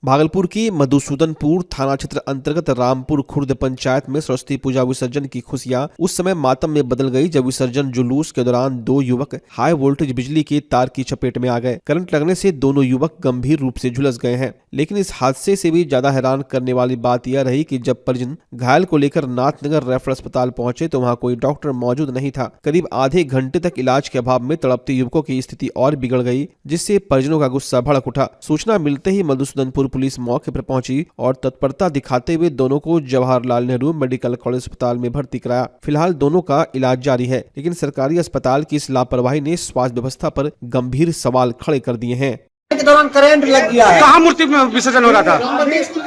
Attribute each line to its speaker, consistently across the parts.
Speaker 1: भागलपुर की मधुसूदनपुर थाना क्षेत्र अंतर्गत रामपुर खुर्द पंचायत में सरस्वती पूजा विसर्जन की खुशियां उस समय मातम में बदल गई जब विसर्जन जुलूस के दौरान दो युवक हाई वोल्टेज बिजली के तार की चपेट में आ गए। करंट लगने से दोनों युवक गंभीर रूप से झुलस गए हैं। लेकिन इस हादसे से भी ज्यादा हैरान करने वाली बात यह रही कि जब परिजन घायल को लेकर नाथनगर रेफरल अस्पताल पहुंचे तो वहां कोई डॉक्टर मौजूद नहीं था। करीब आधे घंटे तक इलाज के अभाव में तड़पते युवकों की स्थिति और बिगड़ गई, जिससे परिजनों का गुस्सा भड़क उठा। सूचना मिलते ही मधुसूदनपुर पुलिस मौके पर पहुंची और तत्परता दिखाते हुए दोनों को जवाहरलाल नेहरू मेडिकल कॉलेज अस्पताल में भर्ती कराया। फिलहाल दोनों का इलाज जारी है, लेकिन सरकारी अस्पताल की इस लापरवाही ने स्वास्थ्य व्यवस्था पर गंभीर सवाल खड़े कर दिए हैं।
Speaker 2: के दौरान करंट लग गया है।
Speaker 3: कहाँ मूर्ति में विसर्जन हो रहा था?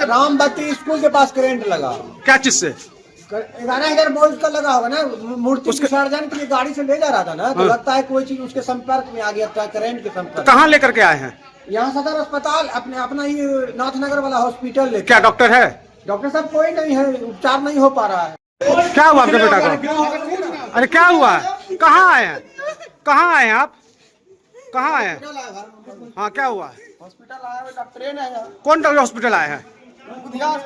Speaker 2: रामबत्ती स्कूल के पास करंट लगा।
Speaker 3: क्या चीज से?
Speaker 2: 11,000 वोल्ट का लगा होगा ना। मूर्ति विसर्जन के लिए गाड़ी से ले जा रहा था ना, तो लगता है कोई चीज उसके संपर्क में आ गया था, करंट के संपर्क।
Speaker 3: तो कहाँ लेकर के आए हैं?
Speaker 2: यहाँ सदर अस्पताल अपना ही नाथनगर वाला हॉस्पिटल ले।
Speaker 3: क्या डॉक्टर है?
Speaker 2: डॉक्टर साहब कोई नहीं है, उपचार नहीं हो पा रहा है।
Speaker 3: क्या हुआ आपके बेटा को? अरे क्या हुआ? कहाँ आए हैं? कहाँ आए हैं आप? कहाँ आए हैं? हाँ, क्या हुआ?
Speaker 2: हॉस्पिटल आया है, डॉक्टर है।
Speaker 3: कौन डॉक्टर हॉस्पिटल आए हैं? नाथनगर
Speaker 4: यहाँ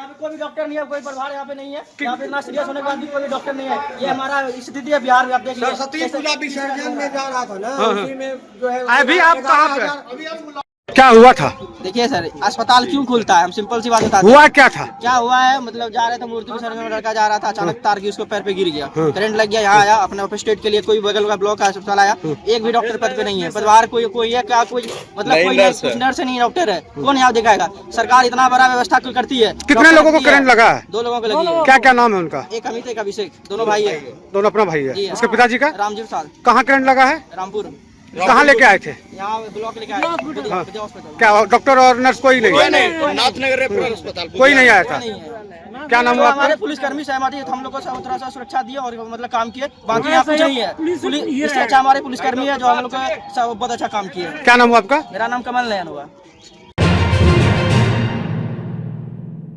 Speaker 4: पे कोई भी डॉक्टर नहीं है, कोई प्रभार यहाँ पे नहीं है। यहाँ पे ना सीरियस होने के बाद भी कोई भी डॉक्टर नहीं है। ये हमारा स्थिति है बिहार में, आप देख लीजिए।
Speaker 2: सरस्वती पूजा विसर्जन में जा रहा था ना, उसी में जो है।
Speaker 3: अभी आप कहाँ पे? क्या हुआ था?
Speaker 4: देखिए सर, अस्पताल क्यों खुलता है, हम सिंपल सी बात बताते हैं।
Speaker 3: हुआ क्या था?
Speaker 4: क्या हुआ है, मतलब जा रहे थे मूर्ति विसर्जन में, लड़का जा रहा था, अचानक तार की उसको पैर पे गिर गया, करंट लग गया। यहाँ आया अपने स्टेट के लिए, कोई बगल का ब्लॉक अस्पताल आया, एक भी डॉक्टर पद पे नहीं है। परिवार कोई है क्या? कोई मतलब कोई नर्स नहीं, डॉक्टर है, कौन यहाँ दिखाएगा? सरकार इतना बड़ा व्यवस्था करती है।
Speaker 3: कितने लोगों को करंट लगा है?
Speaker 4: 2 लोगों को लगी है।
Speaker 3: क्या क्या नाम है उनका?
Speaker 4: एक अमित, एक अभिषेक, दोनों भाई है।
Speaker 3: दोनों अपना भाई है। उसके पिताजी का?
Speaker 4: रामजी प्रसाद।
Speaker 3: कहाँ करंट लगा है?
Speaker 4: रामपुर।
Speaker 3: कहाँ लेके आए थे?
Speaker 4: यहाँ ब्लॉक लेके आए हॉस्पिटल।
Speaker 3: क्या डॉक्टर और नर्स कोई नहीं?
Speaker 4: नाथनगर रेफरल अस्पताल
Speaker 3: कोई नहीं आया था। क्या नाम हुआ?
Speaker 4: हमारे पुलिसकर्मी सहमति हम लोग को थोड़ा सा सुरक्षा दिए और मतलब काम किए, बाकी यहाँ कुछ नहीं है। पुलिस इससे अच्छा हमारे पुलिसकर्मी है जो हम लोग को बहुत अच्छा काम किए।
Speaker 3: क्या नाम हुआ आपका?
Speaker 4: मेरा नाम कमल नयन हुआ।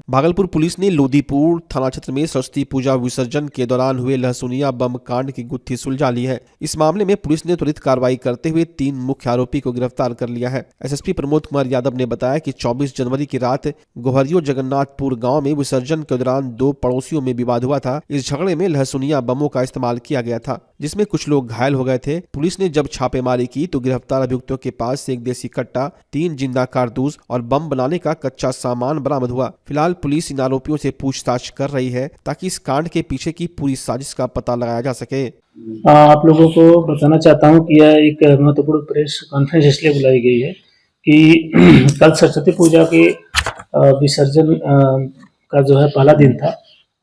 Speaker 1: भागलपुर पुलिस ने लोदीपुर थाना क्षेत्र में सरस्वती पूजा विसर्जन के दौरान हुए लहसुनिया बम कांड की गुत्थी सुलझा ली है। इस मामले में पुलिस ने त्वरित कार्रवाई करते हुए 3 मुख्य आरोपी को गिरफ्तार कर लिया है। एसएसपी प्रमोद कुमार यादव ने बताया कि 24 जनवरी की रात गोहरियो जगन्नाथपुर गांव में विसर्जन के दौरान 2 पड़ोसियों में विवाद हुआ था। इस झगड़े में लहसुनिया बमों का इस्तेमाल किया गया था, जिसमें कुछ लोग घायल हो गए थे। पुलिस ने जब छापेमारी की तो गिरफ्तार अभियुक्तों के पास से 1 देसी कट्टा, 3 जिंदा कारतूस और बम बनाने का कच्चा सामान बरामद हुआ। फिलहाल पुलिस इन आरोपियों से पूछताछ कर रही है ताकि इस कांड के पीछे की पूरी साजिश का पता लगाया जा सके।
Speaker 5: आप लोगों को बताना चाहता हूं कि यह एक महत्वपूर्ण प्रेस कॉन्फ्रेंस इसलिए बुलाई गई है कि कल सरस्वती पूजा के विसर्जन का जो है पहला दिन था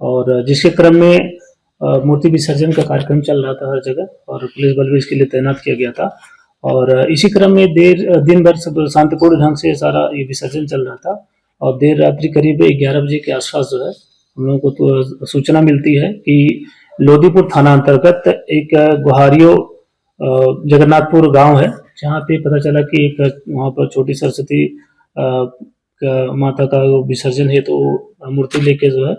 Speaker 5: और जिसके क्रम में मूर्ति विसर्जन का कार्यक्रम चल रहा था हर जगह और पुलिस बल भी इसके लिए तैनात किया गया था। और इसी क्रम में दिन भर सब शांतिपूर्ण ढंग से सारा ये विसर्जन चल रहा था और देर रात्रि करीब 11 बजे के आसपास जो है हम लोगों को तो सूचना मिलती है कि लोदीपुर थाना अंतर्गत एक गुहारियो जगन्नाथपुर गांव है, जहां पे पता चला कि एक वहां पर छोटी सरस्वती माता का विसर्जन है, तो मूर्ति लेके जो है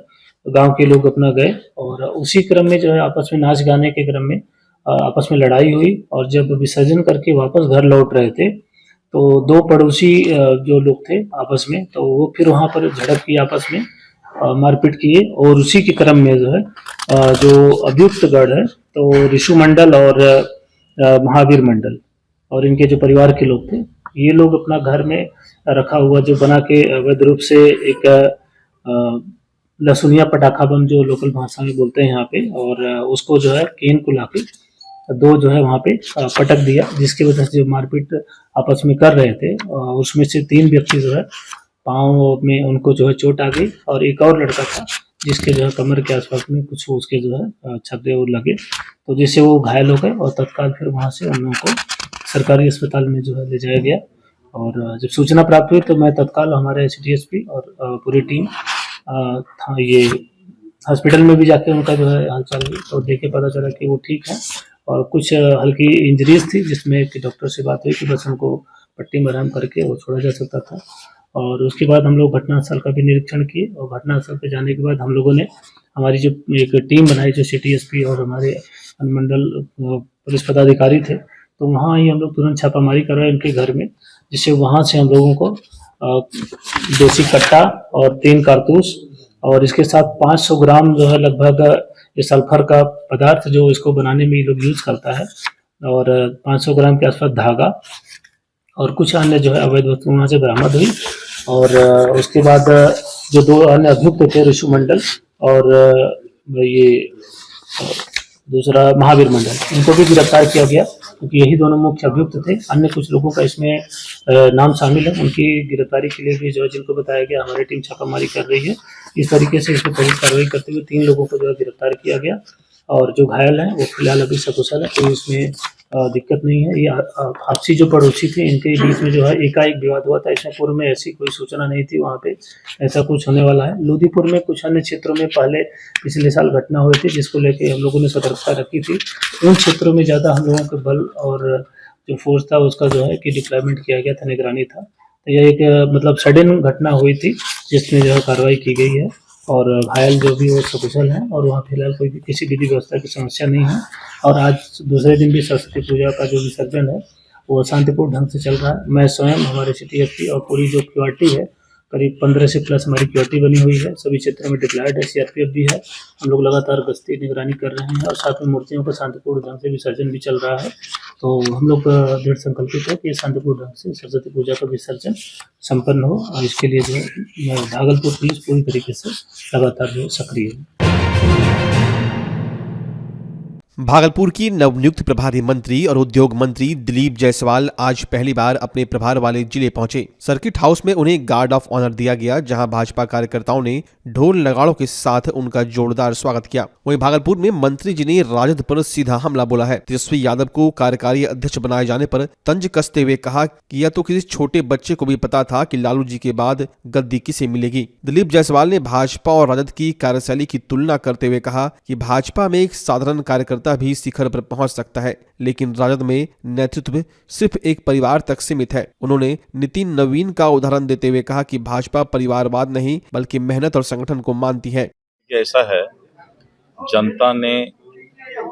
Speaker 5: गांव के लोग अपना गए और उसी क्रम में जो है आपस में नाच गाने के क्रम में आपस में लड़ाई हुई और जब विसर्जन करके वापस घर लौट रहे थे तो 2 पड़ोसी जो लोग थे आपस में, तो वो फिर वहां पर झड़प की, आपस में मारपीट किए और उसी के क्रम में जो है जो अभियुक्त गढ़ है तो ऋषु मंडल और महावीर मंडल और इनके जो परिवार के लोग थे, ये लोग अपना घर में रखा हुआ जो बना के अवैध रूप से एक लहसुनिया पटाखा बम जो लोकल भाषा में बोलते हैं यहाँ पे, और उसको जो है केन को लाके 2 जो है वहाँ पे पटक दिया, जिसकी वजह से जो मारपीट आपस में कर रहे थे उसमें से 3 व्यक्ति जो है पाँव में उनको जो है चोट आ गई और एक और लड़का था जिसके जो है कमर के आसपास में कुछ उसके जो है छर्रे और लगे, तो जिससे वो घायल हो गए और तत्काल फिर वहाँ से उन लोगों को सरकारी अस्पताल में जो है ले जाया गया। और जब सूचना प्राप्त हुई तो मैं तत्काल हमारे SDSP और पूरी टीम था ये हॉस्पिटल में भी जाके उनका जो है हालचाल हुई तो देखे पता चला कि वो ठीक है और कुछ हल्की इंजरीज थी, जिसमें कि डॉक्टर से बात हुई कि बस उनको पट्टी मरहम करके वो छोड़ा जा सकता था। और उसके बाद हम लोग घटनास्थल का भी निरीक्षण किए और घटनास्थल पे जाने के बाद हम लोगों ने हमारी जो एक टीम बनाई जो CTSP और हमारे अनुमंडल पुलिस पदाधिकारी थे, तो वहाँ ही हम लोग तुरंत छापामारी करवाए उनके घर में जिससे वहां से हम लोगों को देसी कट्टा और 3 कारतूस और इसके साथ 500 ग्राम जो है लगभग ये सल्फर का पदार्थ जो इसको बनाने में ये लोग यूज करता है, और 500 ग्राम के आसपास धागा और कुछ अन्य जो है अवैध वस्तु वहाँ से बरामद हुई। और उसके बाद जो 2 अन्य अभियुक्त थे, ऋषु मंडल और ये दूसरा महावीर मंडल, इनको भी गिरफ्तार किया गया क्योंकि यही दोनों मुख्य अभियुक्त थे। अन्य कुछ लोगों का इसमें नाम शामिल है, उनकी गिरफ्तारी के लिए भी जो है जिनको बताया गया हमारी टीम छापामारी कर रही है। इस तरीके से इसमें त्वरित कार्रवाई करते हुए 3 लोगों को जो है गिरफ्तार किया गया और जो घायल हैं वो फिलहाल अभी सकुशल है, कोई इसमें दिक्कत नहीं है। ये आपसी जो पड़ोसी थे इनके बीच में जो है एकाएक विवाद हुआ था, इसमें पूर्व में ऐसी कोई सूचना नहीं थी वहाँ पे ऐसा कुछ होने वाला है। लोधीपुर में कुछ अन्य क्षेत्रों में पहले पिछले साल घटना हुई थी जिसको लेके हम लोगों ने सतर्कता रखी थी। उन क्षेत्रों में ज़्यादा हम लोगों के बल और जो फोर्स था उसका जो है कि डिप्लॉयमेंट किया गया था, निगरानी था। तो यह एक मतलब सडन घटना हुई थी जिसमें जो है कार्रवाई की गई है और घायल जो भी वो सकुशल हैं और वहाँ फिलहाल कोई भी किसी विधि व्यवस्था की समस्या नहीं है। और आज दूसरे दिन भी सरस्वती पूजा का जो विसर्जन है वो शांतिपूर्ण ढंग से चल रहा है। मैं स्वयं, हमारे सिटी एसपी और पूरी जो क्यूआरटी है, करीब 15 से प्लस हमारी क्यूआरटी बनी हुई है, सभी क्षेत्रों में डिप्लॉयड है, सीआरपीएफ भी है। हम लोग लगातार गश्ती निगरानी कर रहे हैं और साथ में मूर्तियों का शांतिपूर्ण ढंग से विसर्जन भी चल रहा है। तो हम लोग दृढ़ संकल्पित है कि शांतिपूर्ण ढंग से सरस्वती पूजा का विसर्जन संपन्न हो और इसके लिए जो है भागलपुर पुलिस पूरी तरीके से लगातार जो सक्रिय है।
Speaker 1: भागलपुर की नवनियुक्त प्रभारी मंत्री और उद्योग मंत्री दिलीप जायसवाल आज पहली बार अपने प्रभार वाले जिले पहुंचे। सर्किट हाउस में उन्हें गार्ड ऑफ ऑनर दिया गया, जहां भाजपा कार्यकर्ताओं ने ढोल नगाड़ों के साथ उनका जोरदार स्वागत किया। वहीं भागलपुर में मंत्री जी ने राजद पर सीधा हमला बोला है। तेजस्वी यादव को कार्यकारी अध्यक्ष बनाए जाने पर तंज कसते हुए कहा कि यह तो किसी छोटे बच्चे को भी पता था कि लालू जी के बाद गद्दी किसे मिलेगी। दिलीप जायसवाल ने भाजपा और राजद की कार्यशैली की तुलना करते हुए कहा कि भाजपा में एक साधारण कार्यकर्ता भी शिखर पर पहुंच सकता है, लेकिन राजद में नेतृत्व सिर्फ एक परिवार तक सीमित है। उन्होंने नितिन नवीन का उदाहरण देते हुए कहा कि भाजपा परिवारवाद नहीं बल्कि मेहनत और संगठन को मानती है।
Speaker 6: ऐसा है, जनता ने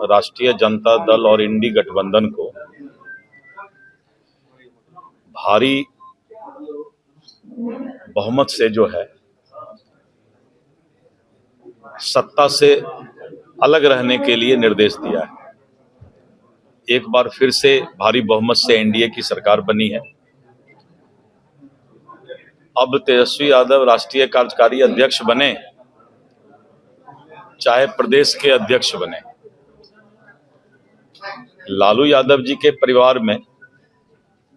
Speaker 6: राष्ट्रीय जनता दल और इंडी गठबंधन को भारी बहुमत से जो है सत्ता से अलग रहने के लिए निर्देश दिया है। एक बार फिर से भारी बहुमत से एनडीए की सरकार बनी है। अब तेजस्वी यादव राष्ट्रीय कार्यकारी अध्यक्ष बने चाहे प्रदेश के अध्यक्ष बने, लालू यादव जी के परिवार में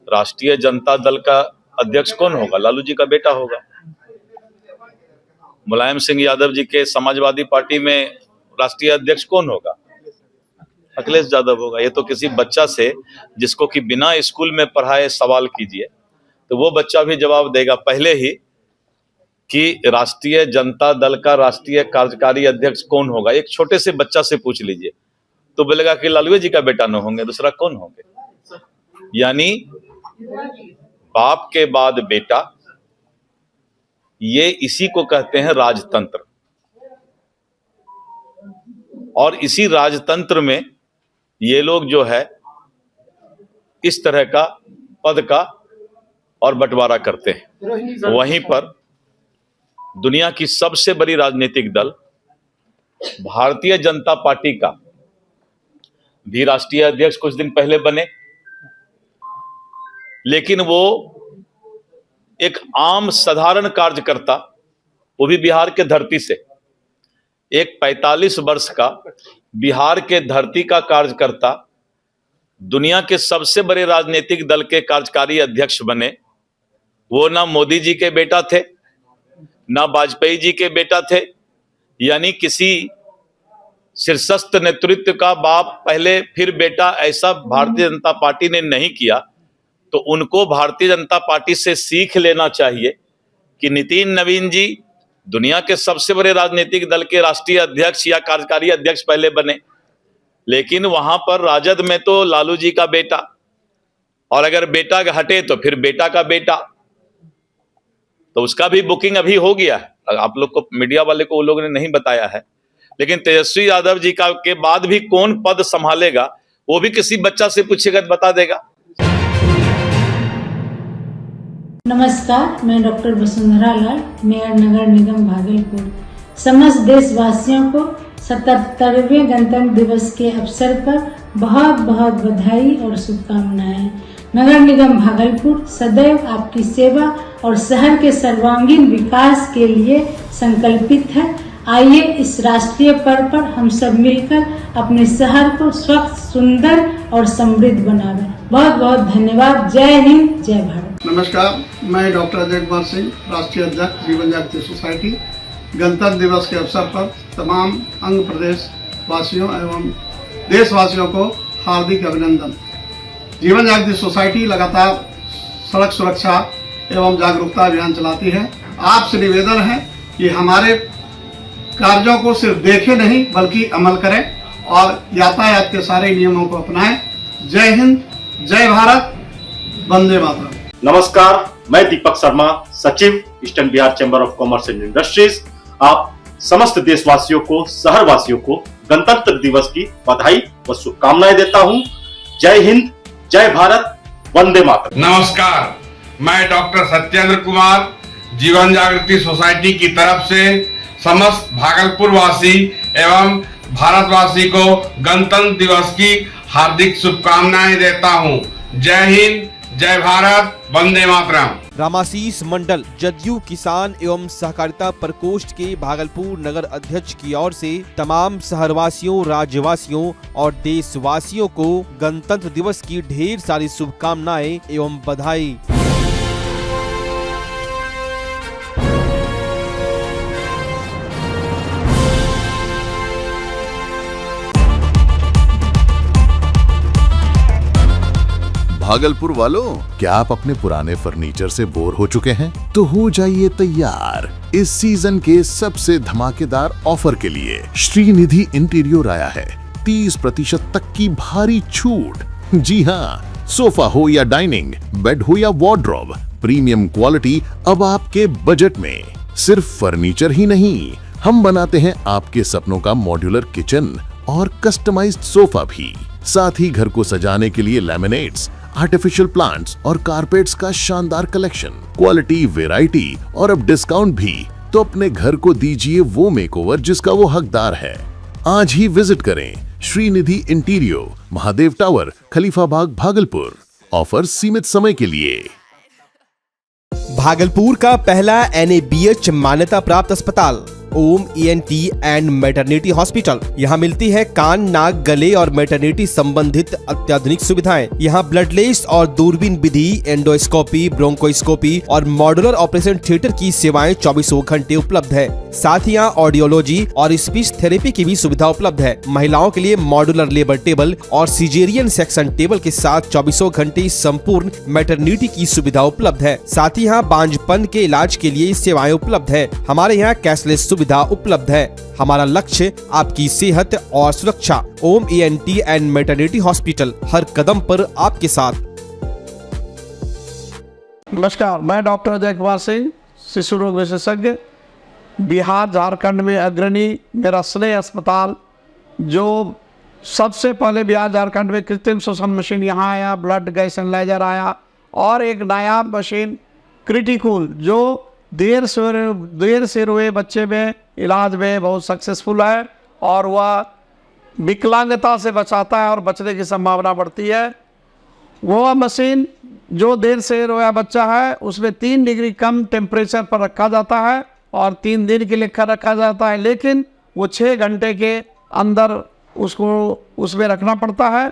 Speaker 6: राष्ट्रीय जनता दल का अध्यक्ष कौन होगा? लालू जी का बेटा होगा। मुलायम सिंह यादव जी के समाजवादी पार्टी में राष्ट्रीय अध्यक्ष कौन होगा? अखिलेश यादव होगा। ये तो किसी बच्चा से जिसको कि बिना स्कूल में पढ़ाए सवाल कीजिए तो वो बच्चा भी जवाब देगा पहले ही कि राष्ट्रीय जनता दल का राष्ट्रीय कार्यकारी अध्यक्ष कौन होगा। एक छोटे से बच्चा से पूछ लीजिए तो बोलेगा कि लालू जी का बेटा न होंगे, दूसरा कौन होंगे। यानी बाप के बाद बेटा, ये इसी को कहते हैं राजतंत्र। और इसी राजतंत्र में ये लोग जो है इस तरह का पद का और बंटवारा करते हैं। वहीं पर दुनिया की सबसे बड़ी राजनीतिक दल भारतीय जनता पार्टी का भी राष्ट्रीय अध्यक्ष कुछ दिन पहले बने, लेकिन वो एक आम साधारण कार्यकर्ता, वो भी बिहार के धरती से, एक 45 वर्ष का बिहार के धरती का कार्यकर्ता दुनिया के सबसे बड़े राजनीतिक दल के कार्यकारी अध्यक्ष बने। वो ना मोदी जी के बेटा थे, ना वाजपेयी जी के बेटा थे, यानी किसी शीर्षस्थ नेतृत्व का बाप पहले फिर बेटा, ऐसा भारतीय जनता पार्टी ने नहीं किया। तो उनको भारतीय जनता पार्टी से सीख लेना चाहिए कि नितिन नवीन जी दुनिया के सबसे बड़े राजनीतिक दल के राष्ट्रीय अध्यक्ष या कार्यकारी अध्यक्ष पहले बने, लेकिन वहां पर राजद में तो लालू जी का बेटा, और अगर बेटा हटे तो फिर बेटा का बेटा, तो उसका भी बुकिंग अभी हो गया है। आप लोग को, मीडिया वाले को वो लोगों ने नहीं बताया है, लेकिन तेजस्वी यादव जी का के बाद भी कौन पद संभालेगा वो भी किसी बच्चा से पूछेगा तो बता देगा।
Speaker 7: नमस्कार, मैं डॉक्टर वसुंधरा लाल, मेयर नगर निगम भागलपुर। समस्त देशवासियों को 77वें गणतंत्र दिवस के अवसर पर बहुत बहुत बधाई और शुभकामनाएं। नगर निगम भागलपुर सदैव आपकी सेवा और शहर के सर्वांगीण विकास के लिए संकल्पित है। आइए इस राष्ट्रीय पर्व पर हम सब मिलकर अपने शहर को स्वच्छ, सुंदर और समृद्ध बनावें। बहुत बहुत धन्यवाद। जय हिंद, जय भारत।
Speaker 8: नमस्कार, मैं डॉक्टर अजय कुमार सिंह, राष्ट्रीय अध्यक्ष जीवन जागृति सोसाइटी। गणतंत्र दिवस के अवसर पर तमाम अंग प्रदेश वासियों एवं देशवासियों को हार्दिक अभिनंदन। जीवन जागृति सोसाइटी लगातार सड़क सुरक्षा एवं जागरूकता अभियान चलाती है। आपसे निवेदन है कि हमारे कार्यों को सिर्फ देखें नहीं बल्कि अमल करें और यातायात के सारे नियमों को अपनाएं। जय हिंद, जय भारत, वंदे मातरम।
Speaker 9: नमस्कार, मैं दीपक शर्मा, सचिव eastern Bihar chamber of commerce and industries. आप समस्त देशवासियों को, शहरवासियों को गणतंत्र दिवस की बधाई व शुभकामनाएं देता हूं। जय हिंद, जय भारत, वंदे मातरम।
Speaker 10: नमस्कार, मैं डॉक्टर सत्येंद्र कुमार, जीवन जागृति सोसाइटी की तरफ से समस्त भागलपुर वासी एवं भारतवासी को गणतंत्र दिवस की हार्दिक शुभकामनाएं देता हूं। जय हिंद, जय भारत, वंदे मातरम।
Speaker 1: रामाशीष मंडल, जदयू किसान एवं सहकारिता प्रकोष्ठ के भागलपुर नगर अध्यक्ष की ओर से तमाम शहरवासियों, राज्यवासियों और देशवासियों को गणतंत्र दिवस की ढेर सारी शुभकामनाएं एवं बधाई।
Speaker 11: भागलपुर वालों, क्या आप अपने पुराने फर्नीचर से बोर हो चुके हैं? तो हो जाइए तैयार इस सीजन के सबसे धमाकेदार ऑफर के लिए। श्रीनिधि इंटीरियर आया है 30% तक की भारी छूट। जी हाँ, सोफा हो या डाइनिंग, बेड हो या वार्डरोब, प्रीमियम क्वालिटी अब आपके बजट में। सिर्फ फर्नीचर ही नहीं, हम बनाते हैं आपके सपनों का मॉड्यूलर किचन और कस्टमाइज्ड सोफा भी। साथ ही घर को सजाने के लिए लैमिनेट्स, आर्टिफिशियल प्लांट्स और कारपेट्स का शानदार कलेक्शन, क्वालिटी, वैरायटी और अब डिस्काउंट भी। तो अपने घर को दीजिए वो मेकओवर जिसका वो हकदार है। आज ही विजिट करें श्रीनिधि इंटीरियर, महादेव टावर, खलीफा बाग, भागलपुर। ऑफर सीमित समय के लिए।
Speaker 1: भागलपुर का पहला NABH मान्यता प्राप्त अस्पताल ओम ENT एंड मैटरनिटी हॉस्पिटल। यहाँ मिलती है कान, नाक, गले और मैटरनिटी संबंधित अत्याधुनिक सुविधाएं। यहाँ ब्लडलेस और दूरबीन विधि, एंडोस्कोपी, ब्रोंकोस्कोपी और मॉड्यूलर ऑपरेशन थिएटर की सेवाएं 24 घंटे उपलब्ध है। साथ ही यहाँ ऑडियोलॉजी और स्पीच थेरेपी की भी सुविधा उपलब्ध है। महिलाओं के लिए मॉड्यूलर लेबर टेबल और सिजेरियन सेक्शन टेबल के साथ 24 घंटे संपूर्ण मैटरनिटी की सुविधा उपलब्ध है। साथ ही यहाँ बांझपन के इलाज के लिए सेवाएं उपलब्ध है। हमारे यहाँ कैशलेस सुविधा उपलब्ध है। हमारा लक्ष्य आपकी सेहत और सुरक्षा। ओम ENT एंड मैटरनिटी हॉस्पिटल, हर कदम पर आपके साथ।
Speaker 8: नमस्कार, मैं डॉक्टर अजय कुमार सिंह, शिशु रोग विशेषज्ञ, बिहार झारखंड में अग्रणी मेरा स्नेह अस्पताल, जो सबसे पहले बिहार झारखंड में कृत्रिम श्वसन मशीन यहाँ आया, ब्लड गैस एनालाइजर आया और एक नायाब मशीन क्रिटिकल जो देर से रोए बच्चे में इलाज में बहुत सक्सेसफुल है और वह विकलांगता से बचाता है और बचने की संभावना बढ़ती है। वह मशीन जो देर से रोया बच्चा है उसमें 3 डिग्री कम टेम्परेचर पर रखा जाता है और 3 दिन के लिए रखा जाता है, लेकिन वो 6 घंटे के अंदर उसको उसमें रखना पड़ता है।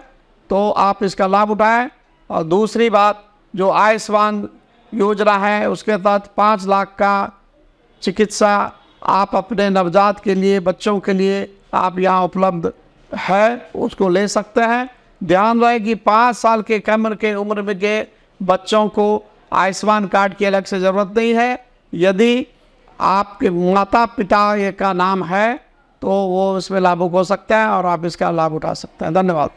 Speaker 8: तो आप इसका लाभ उठाएं। और दूसरी बात, जो आयुष्मान योजना है उसके तहत 5 लाख का चिकित्सा आप अपने नवजात के लिए, बच्चों के लिए आप यहाँ उपलब्ध है, उसको ले सकते हैं। ध्यान रहे कि 5 साल के कम के उम्र में के बच्चों को आयुष्मान कार्ड की अलग से ज़रूरत नहीं है। यदि आपके माता पिता का नाम है तो वो इसमें लाभुक हो सकता है और आप इसका लाभ उठा सकते हैं। धन्यवाद।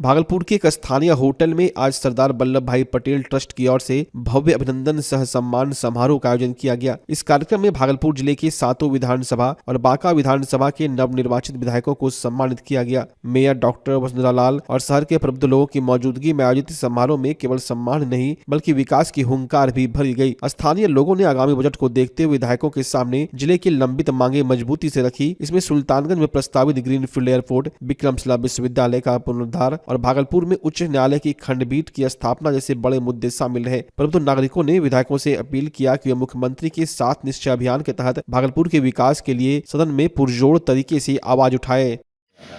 Speaker 1: भागलपुर के एक स्थानीय होटल में आज सरदार वल्लभ भाई पटेल ट्रस्ट की ओर से भव्य अभिनंदन सह सम्मान समारोह का आयोजन किया गया। इस कार्यक्रम में भागलपुर जिले के 7 विधानसभा और बांका विधानसभा के नवनिर्वाचित विधायकों को सम्मानित किया गया। मेयर डॉक्टर वसुंधरा लाल और शहर के प्रबुद्ध लोगों की मौजूदगी में आयोजित समारोह में केवल सम्मान नहीं बल्कि विकास की हुंकार भी भरी गई। स्थानीय लोगों ने आगामी बजट को देखते हुए विधायकों के सामने जिले की लंबित मांगे मजबूती से रखी। इसमें सुल्तानगंज में प्रस्तावित ग्रीनफील्ड एयरपोर्ट, विक्रमशिला विश्वविद्यालय का पुनरुद्धार और भागलपुर में उच्च न्यायालय की खंडपीठ की स्थापना जैसे बड़े मुद्दे शामिल रहे। परंतु नागरिकों ने विधायकों से अपील किया कि वे मुख्यमंत्री के 7 निश्चय अभियान के तहत भागलपुर के विकास के लिए सदन में पुरजोर तरीके से आवाज उठाए।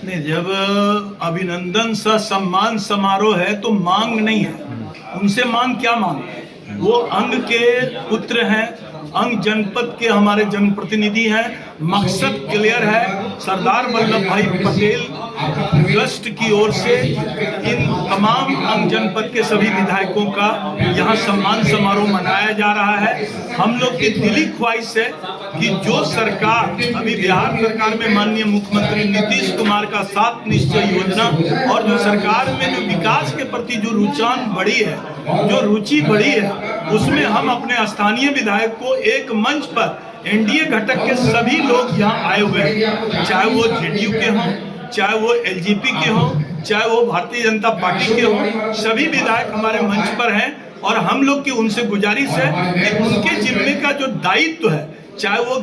Speaker 12: नहीं, जब अभिनंदन सह सम्मान समारोह है तो मांग नहीं है, उनसे मांग क्या मांग है? वो अंग के पुत्र हैं, अंग जनपद के हमारे जनप्रतिनिधि हैं। मकसद क्लियर है, सरदार वल्लभ भाई पटेल ट्रस्ट की ओर से इन तमाम अंग जनपद के सभी विधायकों का यहाँ सम्मान समारोह मनाया जा रहा है। हम लोग की दिली ख्वाहिश है कि जो सरकार अभी बिहार सरकार में माननीय मुख्यमंत्री नीतीश कुमार का 7 निश्चय योजना और जो सरकार में जो विकास के प्रति जो रुझान बढ़ी है, जो रुचि बढ़ी है, उसमें हम अपने स्थानीय विधायक को एक मंच पर एनडीए घटक के सभी लोग यहाँ आए हुए हैं, चाहे वो जेडीयू के हों, चाहे वो एलजेपी के हों, चाहे वो भारतीय जनता पार्टी के हों, सभी विधायक हमारे मंच पर हैं। और हम लोग की उनसे गुजारिश है कि उनके जिम्मे का जो दायित्व है, चाहे वो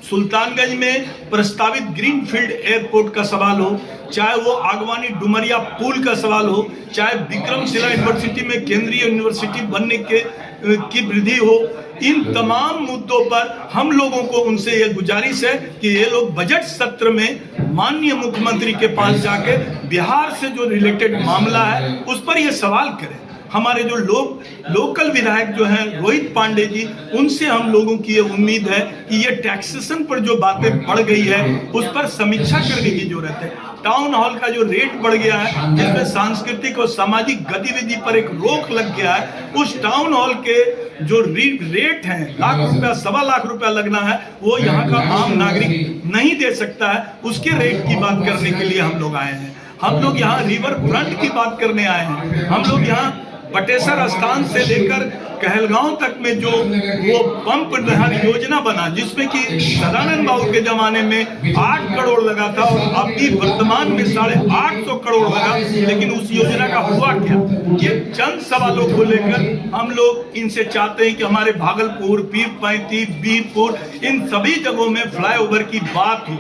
Speaker 12: सुल्तानगंज में प्रस्तावित ग्रीनफील्ड एयरपोर्ट का सवाल हो, चाहे वो आगवानी डुमरिया पुल का सवाल हो, चाहे विक्रमशिला यूनिवर्सिटी में केंद्रीय यूनिवर्सिटी बनने की वृद्धि हो, इन तमाम मुद्दों पर हम लोगों को उनसे ये गुजारिश है कि ये लोग बजट सत्र में माननीय मुख्यमंत्री के पास जाके बिहार से जो रिलेटेड मामला है उस पर ये सवाल करें। हमारे जो लोकल विधायक जो हैं रोहित पांडे जी, उनसे हम लोगों की ये उम्मीद है कि ये टैक्सेशन पर जो बातें बढ़ गई है उस पर समीक्षा करने की जरूरत है। टाउन हॉल का जो रेट बढ़ गया है, जिसमें सांस्कृतिक और सामाजिक गतिविधि पर एक रोक लग गया है, उस टाउन हॉल के जो रेट हैं, लाख रुपया, 1.25 लाख रुपया लगना है, वो यहाँ का आम नागरिक नहीं दे सकता है। उसके रेट की बात करने के लिए हम लोग आए हैं। हम लोग यहाँ रिवर फ्रंट की बात करने आए हैं। हम लोग यहाँ बटेसर स्थान से लेकर कहलगांव तक में जो वो पंप नहर योजना बना, जिसमें कि सदानंद बाबू के जमाने में 8 करोड़ लगा था और अभी वर्तमान में 850 करोड़ लगा, लेकिन उस योजना का हुआ क्या? ये चंद सवालों को लेकर हम लोग इनसे चाहते हैं कि हमारे भागलपुर, पीरपैंती, बीरपुर, इन सभी जगहों में फ्लाईओवर की बात हो।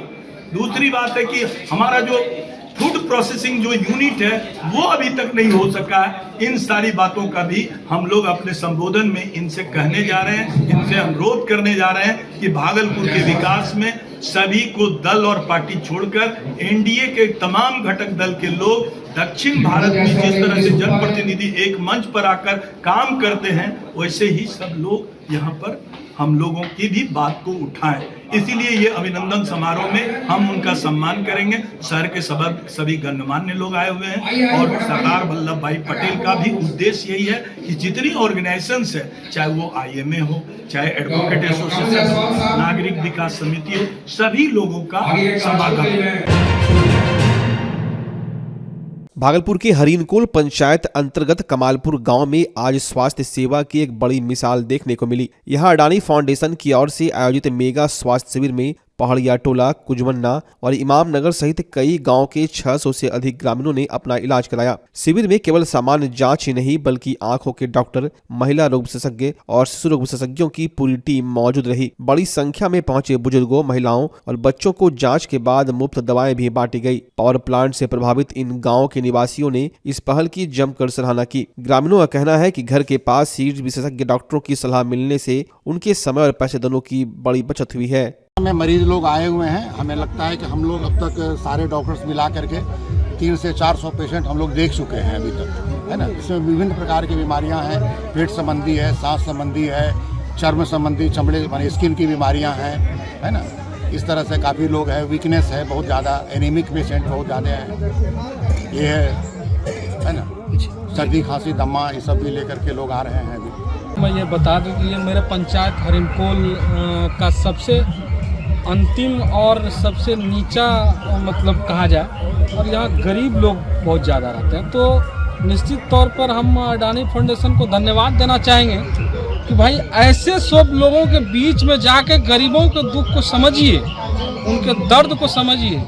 Speaker 12: दूसरी बात है कि हमारा जो फूड प्रोसेसिंग जो यूनिट है वो अभी तक नहीं हो सका है। इन सारी बातों का भी हम लोग अपने संबोधन में इनसे कहने जा रहे हैं, इनसे अनुरोध करने जा रहे हैं कि भागलपुर के विकास में सभी को दल और पार्टी छोड़कर एनडीए के तमाम घटक दल के लोग दक्षिण भारत में जिस तरह से जनप्रतिनिधि एक मंच पर आकर काम करते हैं, वैसे ही सब लोग यहाँ पर हम लोगों की भी बात को उठाएं। इसीलिए ये अभिनंदन समारोह में हम उनका सम्मान करेंगे। शहर के सभी गणमान्य लोग आए हुए हैं और सरदार वल्लभ भाई पटेल का भी उद्देश्य यही है कि जितनी ऑर्गेनाइजेशंस है, चाहे वो IMA हो, चाहे एडवोकेट एसोसिएशन हो, नागरिक विकास समिति हो, सभी लोगों का समागम।
Speaker 1: भागलपुर के हरिनकोल पंचायत अंतर्गत कमालपुर गांव में आज स्वास्थ्य सेवा की एक बड़ी मिसाल देखने को मिली। यहां अडानी फाउंडेशन की ओर से आयोजित मेगा स्वास्थ्य शिविर में पहाड़िया टोला, कुजमन्ना और इमाम नगर सहित कई गांव के 600 से अधिक ग्रामीणों ने अपना इलाज कराया। शिविर में केवल सामान्य जांच ही नहीं बल्कि आंखों के डॉक्टर, महिला रोग विशेषज्ञ और शिशु रोग विशेषज्ञों की पूरी टीम मौजूद रही। बड़ी संख्या में पहुंचे बुजुर्गों, महिलाओं और बच्चों को जांच के बाद मुफ्त दवाएं भी बांटी गई। पावर प्लांट से प्रभावित इन गाँव के निवासियों ने इस पहल की जमकर सराहना की। ग्रामीणों का कहना है कि घर के पास ही विशेषज्ञ डॉक्टरों की सलाह मिलने से उनके समय और पैसे दोनों की बड़ी बचत हुई है।
Speaker 13: में मरीज लोग आए हुए हैं। हमें लगता है कि हम लोग अब तक सारे डॉक्टर्स मिला करके 300 से 400 पेशेंट हम लोग देख चुके हैं अभी तक, है ना। इसमें विभिन्न प्रकार की बीमारियां हैं, पेट संबंधी है, सांस संबंधी है, चर्म संबंधी, चमड़े माने स्किन की बीमारियां हैं, है ना। इस तरह से काफ़ी लोग हैं, वीकनेस है बहुत ज़्यादा, एनीमिक पेशेंट बहुत ज़्यादा हैं, ये है ना, सर्दी खांसी दमा ये सब भी लेकर के लोग आ रहे हैं अभी।
Speaker 14: मैं ये बता दूं कि ये मेरे पंचायत हरिनकोल का सबसे
Speaker 8: अंतिम और सबसे नीचा मतलब कहा जाए, और यहाँ गरीब लोग बहुत ज़्यादा रहते हैं। तो निश्चित तौर पर हम अडानी फाउंडेशन को धन्यवाद देना चाहेंगे कि भाई ऐसे सब लोगों के बीच में जाके गरीबों के दुख को समझिए, उनके दर्द को समझिए,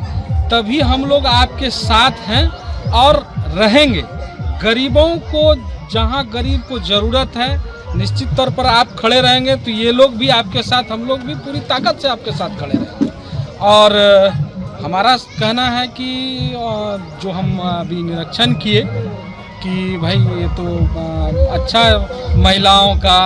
Speaker 8: तभी हम लोग आपके साथ हैं और रहेंगे। गरीबों को जहाँ गरीब को ज़रूरत है निश्चित तौर पर आप खड़े रहेंगे तो ये लोग भी आपके साथ, हम लोग भी पूरी ताकत से आपके साथ खड़े रहेंगे। और हमारा कहना है कि जो हम अभी निरीक्षण किए कि भाई ये तो अच्छा महिलाओं का,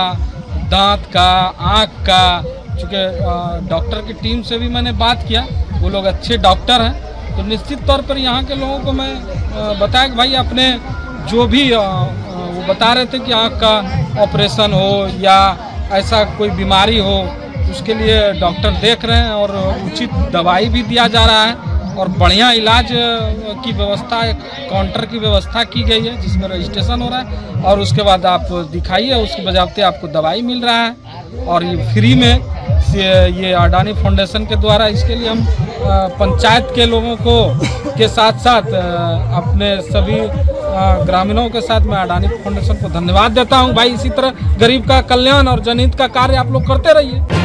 Speaker 8: दांत का, आँख का, चूँकि डॉक्टर की टीम से भी मैंने बात किया, वो लोग अच्छे डॉक्टर हैं। तो निश्चित तौर पर यहाँ के लोगों को मैं बताया कि भाई अपने जो भी वो बता रहे थे कि आँख का ऑपरेशन हो या ऐसा कोई बीमारी हो, उसके लिए डॉक्टर देख रहे हैं और उचित दवाई भी दिया जा रहा है और बढ़िया इलाज की व्यवस्था, एक काउंटर की व्यवस्था की गई है जिसमें रजिस्ट्रेशन हो रहा है और उसके बाद आप दिखाइए, उसके बजाते आपको दवाई मिल रहा है और ये फ्री में ये अडानी फाउंडेशन के द्वारा। इसके लिए हम पंचायत के लोगों को के साथ साथ अपने सभी ग्रामीणों के साथ मैं अडानी फाउंडेशन को धन्यवाद देता हूं। भाई इसी तरह गरीब का कल्याण और जनहित का कार्य आप लोग करते रहिए।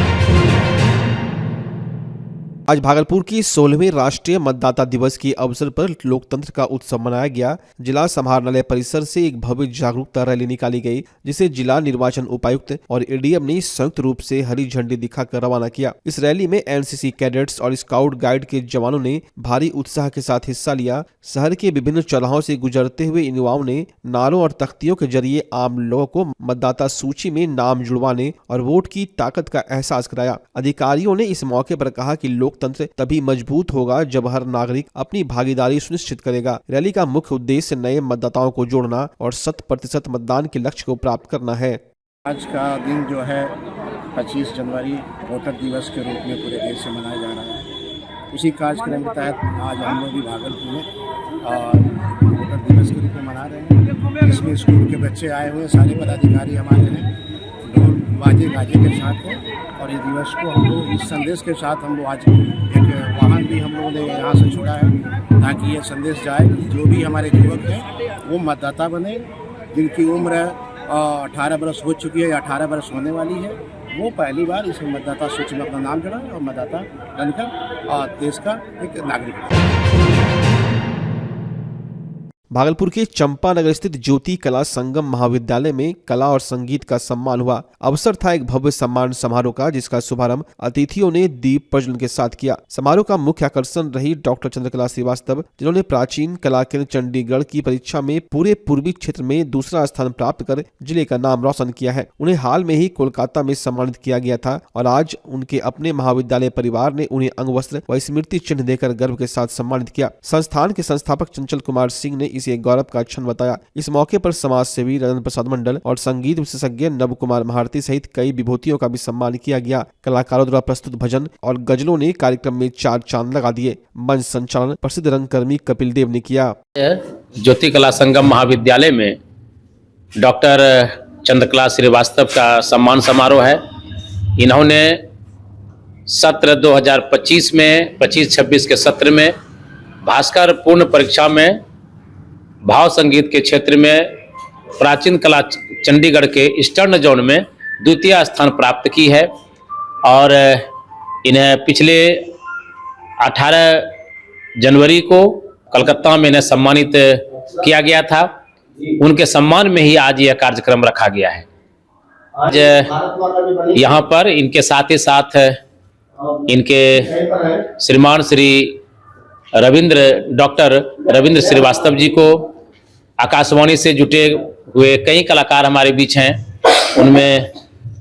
Speaker 1: आज भागलपुर की 16वें राष्ट्रीय मतदाता दिवस के अवसर पर लोकतंत्र का उत्सव मनाया गया। जिला समाहरणालय परिसर से एक भव्य जागरूकता रैली निकाली गई, जिसे जिला निर्वाचन उपायुक्त और एडीएम ने संयुक्त रूप से हरी झंडी दिखाकर रवाना किया। इस रैली में एनसीसी कैडेट्स और स्काउट गाइड के जवानों ने भारी उत्साह के साथ हिस्सा लिया। शहर के विभिन्न चौराहों से गुजरते हुए इन युवाओं ने नारों और तख्तियों के जरिए आम लोगों को मतदाता सूची में नाम जुड़वाने और वोट की ताकत का एहसास कराया। अधिकारियों ने इस मौके पर कहा कि लोकतंत्र तभी मजबूत होगा जब हर नागरिक अपनी भागीदारी सुनिश्चित करेगा। रैली का मुख्य उद्देश्य नए मतदाताओं को जोड़ना और 100% मतदान के लक्ष्य को प्राप्त करना है।
Speaker 13: आज का दिन जो है 25 जनवरी वोटर दिवस के रूप में पूरे देश से मनाया जा रहा है। उसी कार्यक्रम के तहत आज हम लोग भी भागलपुर में वोटर दिवस के रूप में मना रहे हैं, जिसमें स्कूल के बच्चे आए हुए, सारे पदाधिकारी हमारे हैं, ढोल बाजे गाजे के साथ है। और इस दिवस को हम लोग इस संदेश के साथ हम लोग आज एक वाहन भी हम लोगों ने यहाँ से छोड़ा है ताकि ये संदेश जाए जो भी हमारे युवक हैं वो मतदाता बने, जिनकी उम्र 18 बरस हो चुकी है या 18 बरस होने वाली है, वो पहली बार इस मतदाता सूची में अपना नाम जुड़ाए और मतदाता बनकर देश का एक नागरिक बने।
Speaker 1: भागलपुर के चंपानगर स्थित ज्योति कला संगम महाविद्यालय में कला और संगीत का सम्मान हुआ। अवसर था एक भव्य सम्मान समारोह का, जिसका शुभारंभ अतिथियों ने दीप प्रज्वलन के साथ किया। समारोह का मुख्य आकर्षण रही डॉक्टर चंद्रकला श्रीवास्तव, जिन्होंने प्राचीन कला केंद्र चंडीगढ़ की परीक्षा में पूरे पूर्वी क्षेत्र में दूसरा स्थान प्राप्त कर जिले का नाम रोशन किया है। उन्हें हाल में ही कोलकाता में सम्मानित किया गया था और आज उनके अपने महाविद्यालय परिवार ने उन्हें अंग वस्त्र व स्मृति चिन्ह देकर गर्व के साथ सम्मानित किया। संस्थान के संस्थापक चंचल कुमार सिंह ने इसे गौरव का क्षण बताया। इस मौके पर समाज सेवी राजेंद्र प्रसाद मंडल और संगीत विशेषज्ञ नव कुमार महारती सहित कई विभूतियों का भी सम्मान किया गया। कलाकारों द्वारा प्रस्तुत भजन और गजलों ने कार्यक्रम में 4 चांद लगा दिए। मंच संचालन प्रसिद्ध रंगकर्मी कपिल देव ने किया।
Speaker 14: ज्योति कला संगम महाविद्यालय में डॉक्टर चंद्रकला श्रीवास्तव का सम्मान समारोह है। इन्होंने सत्र 2025 में 25-26 के सत्र में भास्कर पूर्ण परीक्षा में भाव संगीत के क्षेत्र में प्राचीन कला चंडीगढ़ के ईस्टर्न जोन में द्वितीय स्थान प्राप्त की है और इन्हें पिछले 18 जनवरी को कलकत्ता में इन्हें सम्मानित किया गया था। उनके सम्मान में ही आज यह कार्यक्रम रखा गया है। आज यहाँ पर इनके साथ ही साथ इनके श्रीमान श्री डॉक्टर रविंद्र श्रीवास्तव जी को, आकाशवाणी से जुटे हुए कई कलाकार हमारे बीच हैं, उनमें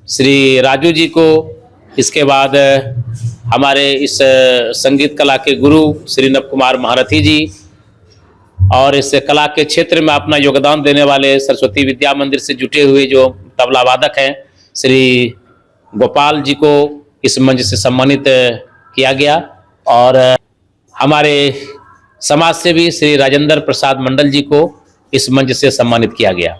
Speaker 14: श्री राजू जी को, इसके बाद हमारे इस संगीत कला के गुरु श्री नव कुमार महारथी जी और इस कला के क्षेत्र में अपना योगदान देने वाले सरस्वती विद्या मंदिर से जुटे हुए जो तबला वादक हैं श्री गोपाल जी को इस मंच से सम्मानित किया गया और हमारे समाज सेवी श्री राजेंद्र प्रसाद मंडल जी को इस मंच से सम्मानित किया गया।